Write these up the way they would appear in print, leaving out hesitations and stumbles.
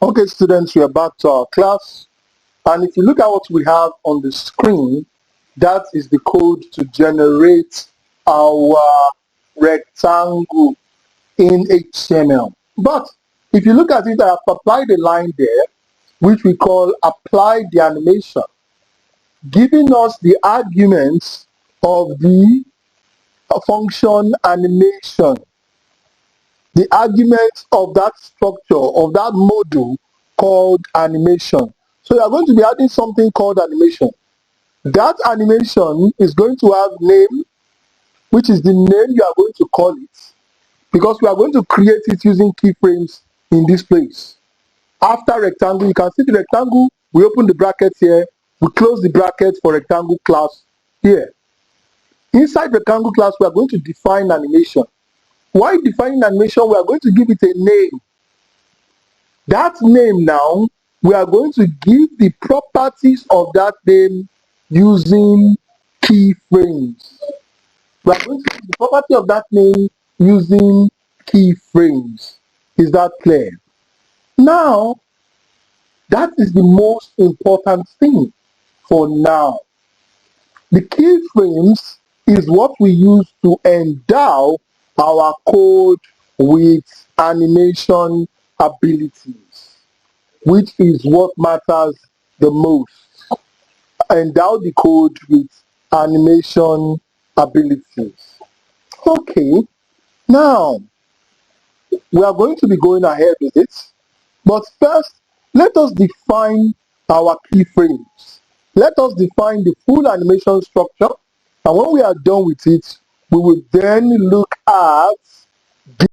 Okay, students, we are back to our class. And if you look at what we have on the screen, that is the code to generate our rectangle in HTML. But if you look at it, I have applied a line there, which we call apply the animation, giving us the arguments of the function animation, the arguments of that structure, of that module called animation. So you are going to be adding something called animation. That animation is going to have name, which is the name you are going to call it, because we are going to create it using keyframes in this place. After rectangle, you can see the rectangle, we open the brackets here, we close the brackets for rectangle class here. Inside rectangle class, we are going to define animation. While defining animation, we are going to give it a name. That name now, we are going to give the properties of that name using keyframes. We are going to give the property of that name using keyframes. Is that clear? Now, that is the most important thing for now. The keyframes is what we use to endow our code with animation abilities, which is what matters the most. Endow the code with animation abilities. Okay, now we are going to be going ahead with it, but first let us define our keyframes. Let us define the full animation structure, and when we are done with it, we will then look at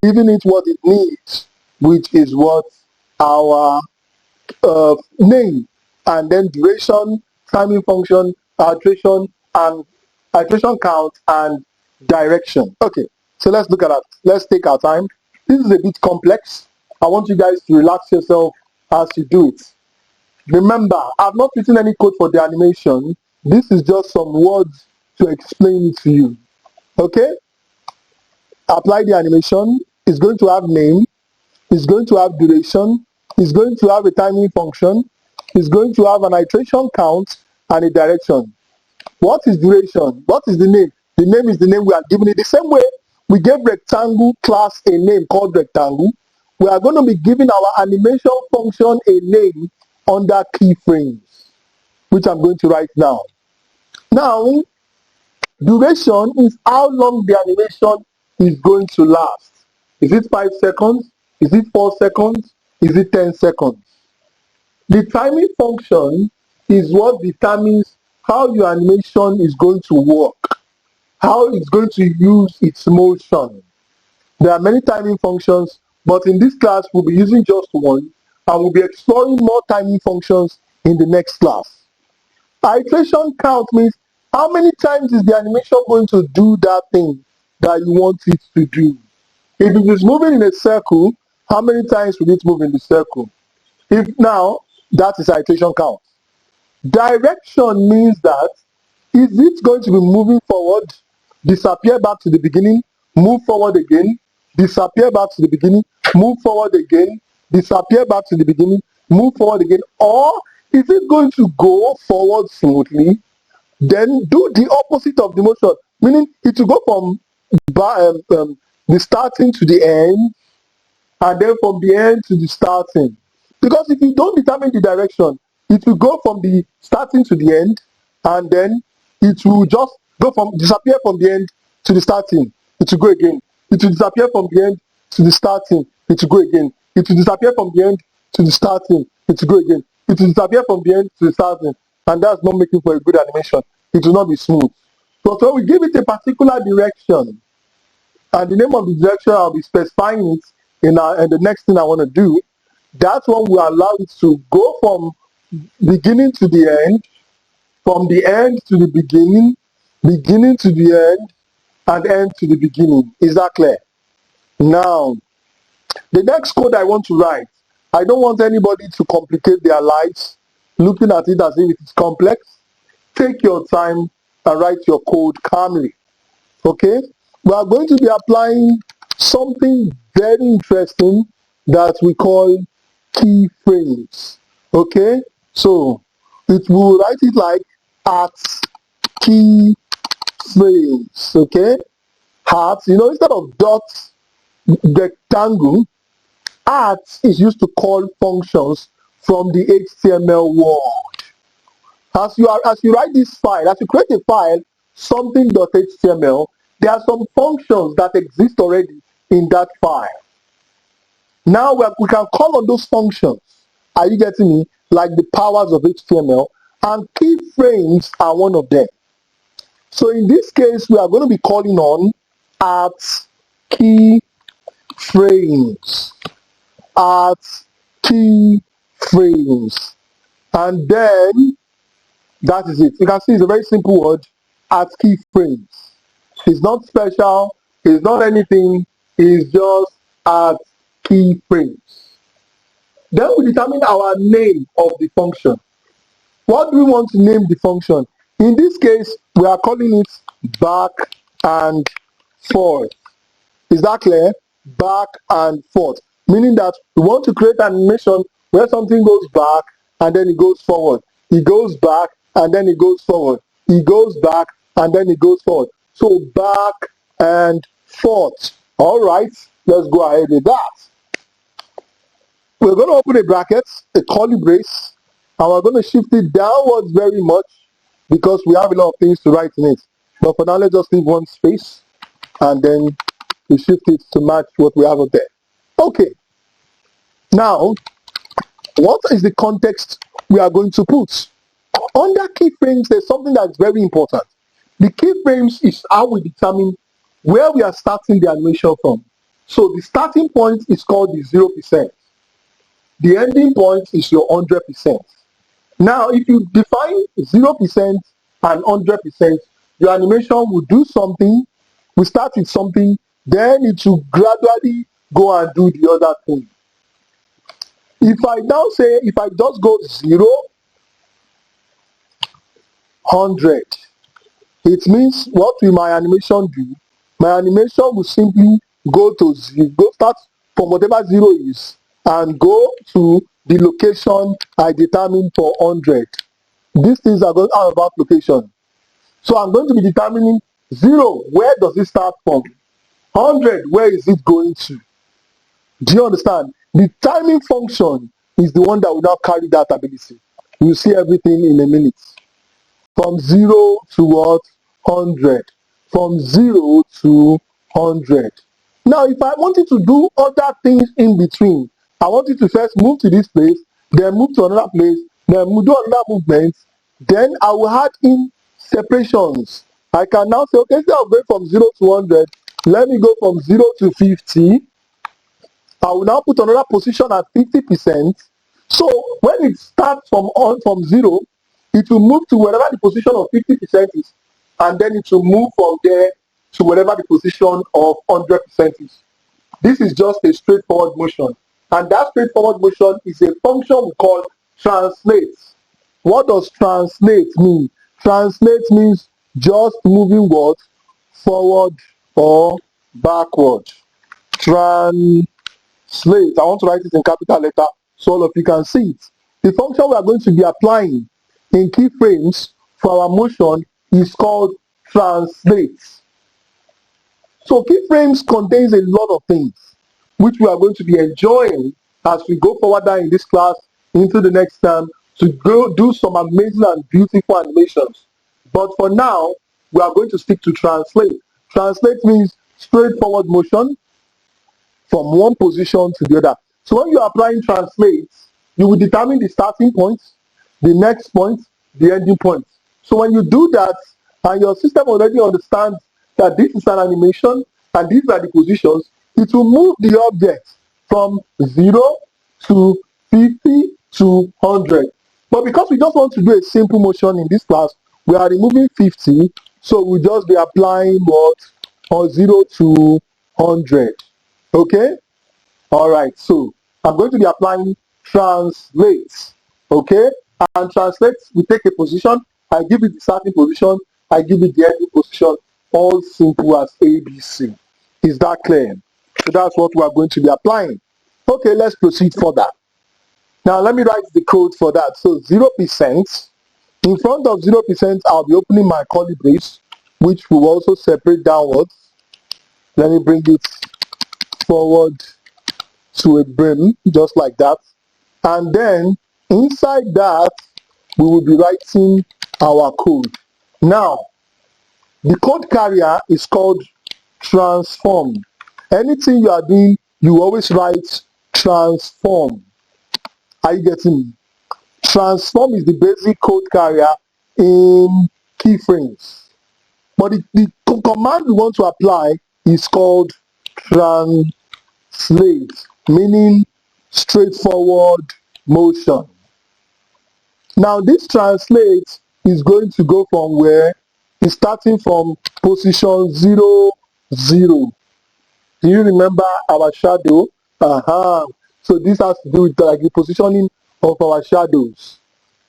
giving it what it needs, which is what our name, and then duration, timing function, iteration, and iteration count, and direction. Okay, so let's look at that. Let's take our time. This is a bit complex. I want you guys to relax yourself as you do it. Remember, I've not written any code for the animation. This is just some words to explain it to you. Okay? Apply the animation. It's going to have name. It's going to have duration. It's going to have a timing function. It's going to have an iteration count and a direction. What is duration? What is the name? The name is the name we are giving it. The same way we gave rectangle class a name called rectangle, we are going to be giving our animation function a name under keyframes, which I'm going to write down. Now, duration is how long the animation is going to last. Is it 5 seconds? Is it 4 seconds? Is it 10 seconds? The timing function is what determines how your animation is going to work, how it's going to use its motion. There are many timing functions, but in this class we'll be using just one, and we'll be exploring more timing functions in the next class. Iteration count means how many times is the animation going to do that thing that you want it to do. If it is moving in a circle, how many times will it move in the circle? If now, that is iteration count. Direction means that is it going to be moving forward, disappear back to the beginning, move forward again, disappear back to the beginning, move forward again, disappear back to the beginning, move forward again, or is it going to go forward smoothly, then do the opposite of the motion, meaning it will go from the starting to the end, and then from the end to the starting. Because if you don't determine the direction, it will go from the starting to the end, and then it will just go from disappear from the end to the starting. It will go again. It will disappear from the end to the starting. It will go again. It will disappear from the end to the starting. It will go again. It will disappear from the end to the starting. And that's not making for a good animation. It will not be smooth. But when we give it a particular direction, and the name of the direction I'll be specifying it in the next thing I want to do, that's when we allow it to go from beginning to the end, from the end to the beginning, beginning to the end, and end to the beginning. Is that clear? Now, the next code I want to write, I don't want anybody to complicate their lives looking at it as if it's complex. Take your time and write your code calmly. Okay? We are going to be applying something very interesting that we call keyframes. Okay, so it will write it like at keyframes. Okay, at, instead of dots, rectangle, at is used to call functions from the HTML world. As you write this file, as you create a file, something.html, there are some functions that exist already in that file. Now we can call on those functions. Are you getting me? Like the powers of HTML, and keyframes are one of them. So in this case, we are going to be calling on at keyframes, at keyframes, and then that is it. You can see it's a very simple word, at keyframes. It's not special, it's not anything, it's just at keyframes. Then we determine our name of the function. What do we want to name the function? In this case, we are calling it back and forth. Is that clear? Back and forth. Meaning that we want to create an animation where something goes back and then it goes forward. It goes back and then it goes forward. It goes back and then it goes forward. So back and forth. All right, let's go ahead with that. We're going to open a bracket, a curly brace, and we're going to shift it downwards very much because we have a lot of things to write in it. But for now, let's just leave one space and then we shift it to match what we have up there. Okay. Now, what is the context we are going to put? Under keyframes, there's something that's very important. The keyframes is how we determine where we are starting the animation from. So the starting point is called the 0%. The ending point is your 100%. Now, if you define 0% and 100%, your animation will do something, we start with something, then it will gradually go and do the other thing. If I now say, if I just go 0, 100, it means what will my animation do? My animation will simply go to 0, start from whatever 0 is, and go to the location I determined for 100. These things are going out about location. So I'm going to be determining 0, where does it start from? 100, where is it going to? Do you understand? The timing function is the one that will now carry that ability. You'll see everything in a minute. From 0 to what? 100. From 0 to 100. Now, if I wanted to do other things in between, I want you to first move to this place, then move to another place, then do another movement, then I will add in separations. I can now say, okay, instead of going from 0 to 100, let me go from 0 to 50. I will now put another position at 50%. So when it starts from 0, it will move to wherever the position of 50% is, and then it will move from there to wherever the position of 100% is. This is just a straightforward motion. And that straightforward motion is a function we call translate. What does translate mean? Translate means just moving what? Forward or backward. Translate. I want to write it in capital letter so all of you can see it. The function we are going to be applying in keyframes for our motion is called translate. So keyframes contains a lot of things which we are going to be enjoying as we go forward in this class into the next term to go do some amazing and beautiful animations. But for now, we are going to stick to translate. Translate means straightforward motion from one position to the other. So when you are applying translate, you will determine the starting point, the next point, the ending point. So when you do that, and your system already understands that this is an animation and these are the positions, it will move the object from 0 to 50 to 100. But because we just want to do a simple motion in this class, we are removing 50, so we'll just be applying what? Or 0 to 100. Okay? Alright, so I'm going to be applying translate. Okay? And translate, we take a position, I give it the starting position, I give it the ending position, all simple as ABC. Is that clear? So that's what we are going to be applying. Okay, let's proceed further. Now let me write the code for that. So 0%. In front of 0%, I'll be opening my curly brace, which will also separate downwards. Let me bring it forward to a brim, just like that. And then inside that, we will be writing our code. Now, the code carrier is called transform. Anything you are doing, you always write transform. Are you getting me? Transform is the basic code carrier in keyframes. But the command we want to apply is called translate, meaning straightforward motion. Now this translate is going to go from where? It's starting from position 0, 0. Do you remember our shadow? So this has to do with like the positioning of our shadows.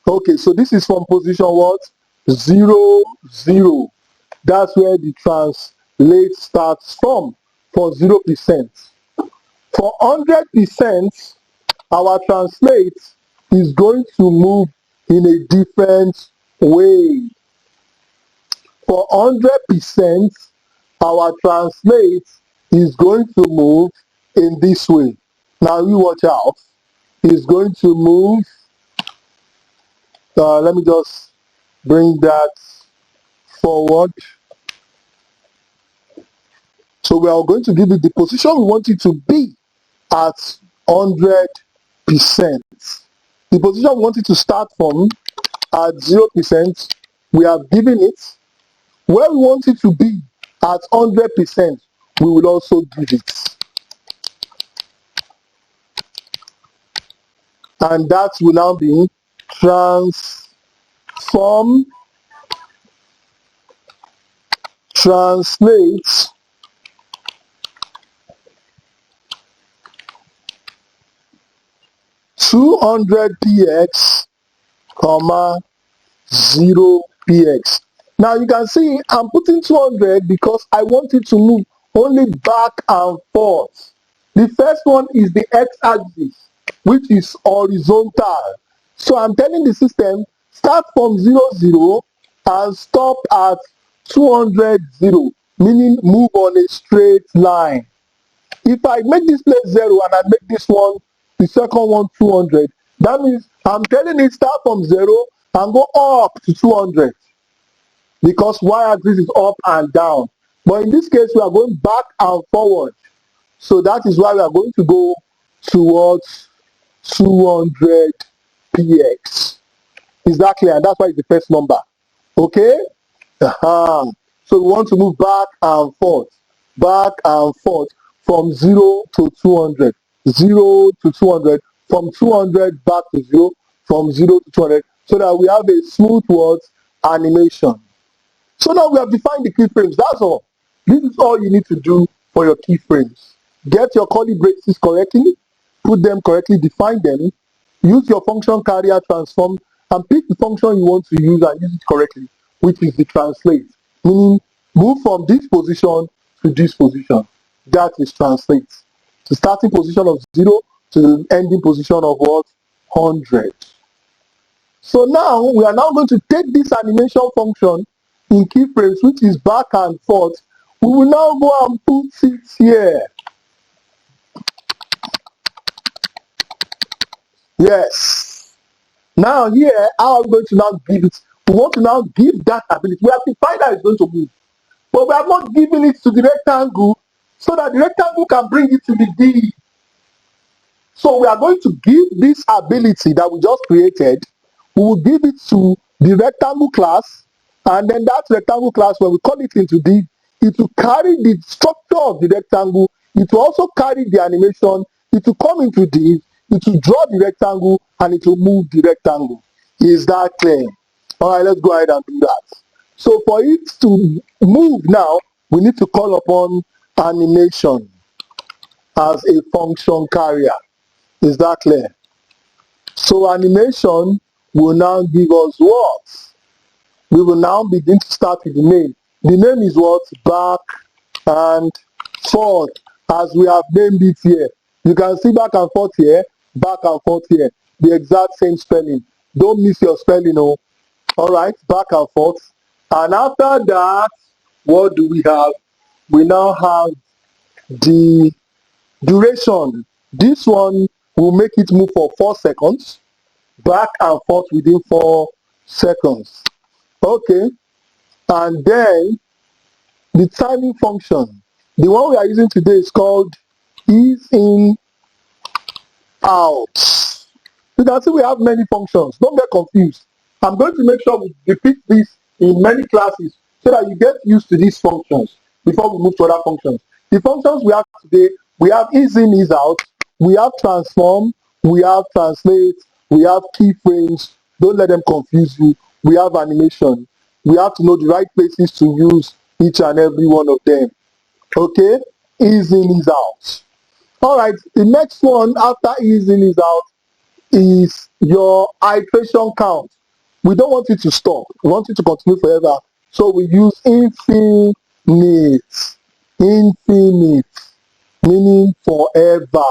Okay, so this is from position what? 0, 0. That's where the translate starts from, for 0%. For 100%, our translate is going to move in a different way. For 100%, our translate is going to move in this way. Now you watch out. It's going to move. Let me just bring that forward. So we are going to give it the position we want it to be at 100%. The position we want it to start from at 0%, we have given it. Where we want it to be at 100%, we will also give it. And that will now be transform, translate, (200px, 0px). Now you can see I'm putting 200 because I want it to move only back and forth. The first one is the x-axis, which is horizontal. So I'm telling the system, start from 0, 0 and stop at 200, 0, meaning move on a straight line. If I make this place 0 and I make this one, the second one 200, that means I'm telling it start from 0 and go up to 200. Because y-axis is up and down. But in this case, we are going back and forward. So that is why we are going to go towards 200px. Is that clear? And that's why it's the first number. Okay? So we want to move back and forth from 0 to 200. 0 to 200. From 200 back to 0. From 0 to 200. So that we have a smooth word animation. So now we have defined the keyframes. That's all. This is all you need to do for your keyframes. Get your curly braces correctly, put them correctly, define them, use your function carrier transform, and pick the function you want to use and use it correctly, which is the translate. Meaning, move from this position to this position. That is translate. The starting position of 0 to the ending position of what? 100. So now, we are now going to take this animation function in keyframes, which is back and forth. We will now go and put it here. Yes. Now here, how are we going to now give it? We want to now give that ability. We have defined how it's going to move. But we have not given it to the rectangle so that the rectangle can bring it to the D. So we are going to give this ability that we just created, we will give it to the rectangle class, and then that rectangle class, when we call it into D, it will carry the structure of the rectangle, it will also carry the animation, it will come into D, it will draw the rectangle, and it will move the rectangle. Is that clear? All right, let's go ahead and do that. So for it to move now, we need to call upon animation as a function carrier. Is that clear? So animation will now give us what? We will now begin to start with the name. The name is what? Back and forth, as we have named it here. You can see back and forth here, back and forth here. the exact same spelling. Don't miss your spelling, oh. All right, back and forth. And after that, what do we have? We now have the duration. This one will make it move for 4 seconds, back and forth within 4 seconds. Okay, and then the timing function. The one we are using today is called ease in, out. You can see we have many functions. Don't get confused. I'm going to make sure we repeat this in many classes so that you get used to these functions before we move to other functions. The functions we have today, we have ease in, ease out, we have transform, we have translate, we have keyframes. Don't let them confuse you. We have animation. We have to know the right places to use each and every one of them. Okay? Ease in, ease out. All right, the next one after ease in, ease out is your iteration count. We don't want it to stop. We want it to continue forever. So we use infinite. Infinite, meaning forever.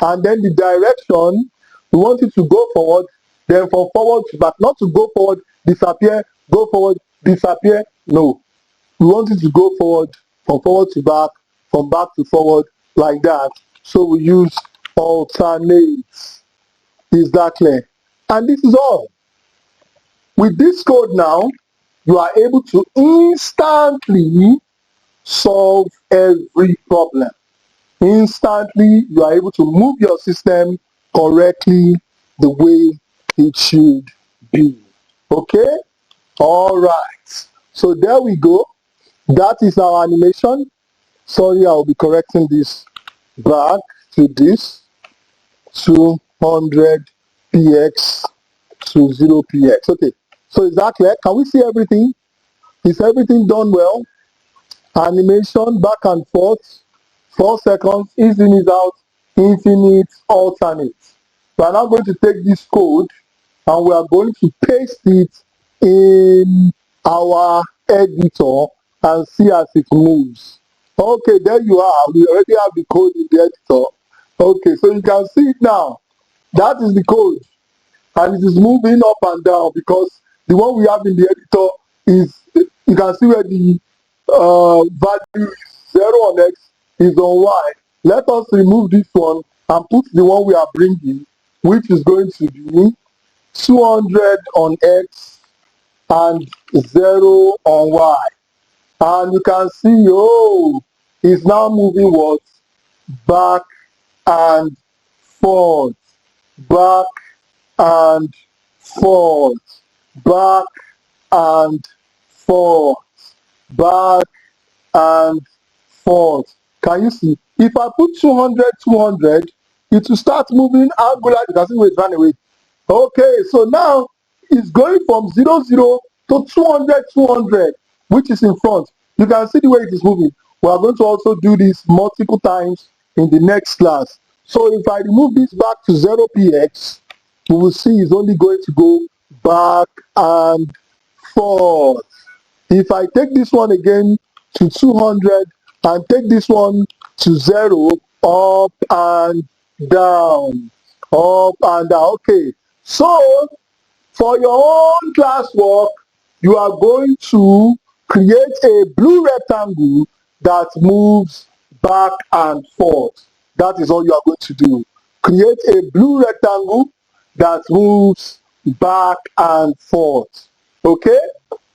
And then the direction, we want it to go forward, then from forward to back. Not to go forward, disappear, go forward, disappear. No. We want it to go forward, from forward to back, from back to forward, like that. So we use alternate. Is that clear? And this is all. With this code now, you are able to instantly solve every problem. Instantly, you are able to move your system correctly the way it should be. Okay? All right. So there we go. That is our animation. Sorry, I'll be correcting this back to this 200 px to 0 px. Okay, so is that clear? Can we see everything? Is everything done well? Animation back and forth, 4 seconds, ease in, ease out, infinite, alternate. We are now going to take this code and we are going to paste it in our editor and see as it moves. Okay, there you are. We already have the code in the editor. Okay, so you can see it now. That is the code. And it is moving up and down because the one we have in the editor is, you can see where the value is 0 on X, is on Y. Let us remove this one and put the one we are bringing, which is going to be 200 on X and 0 on Y. And you can see, oh, it's now moving what? Back and forth, back and forth, back and forth, back and forth. Can you see? If I put 200, 200, it will start moving angular. You can see where it ran away. Okay, so now it's going from 0, 0 to 200, 200, which is in front. You can see the way it is moving. We are going to also do this multiple times in the next class. So if I remove this back to 0 px, we will see it's only going to go back and forth. If I take this one again to 200 and take this one to 0, up and down, up and down. Okay, so for your own classwork, you are going to create a blue rectangle that moves back and forth. That is all you are going to do. Create a blue rectangle that moves back and forth. Okay?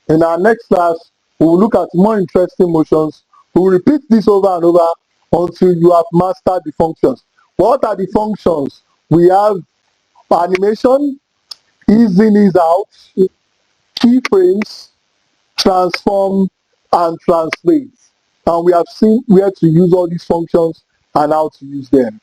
In our next class, we will look at more interesting motions. We will repeat this over and over until you have mastered the functions. What are the functions? We have animation, ease in, ease out, keyframes, transform, and translate. And we have seen where to use all these functions and how to use them.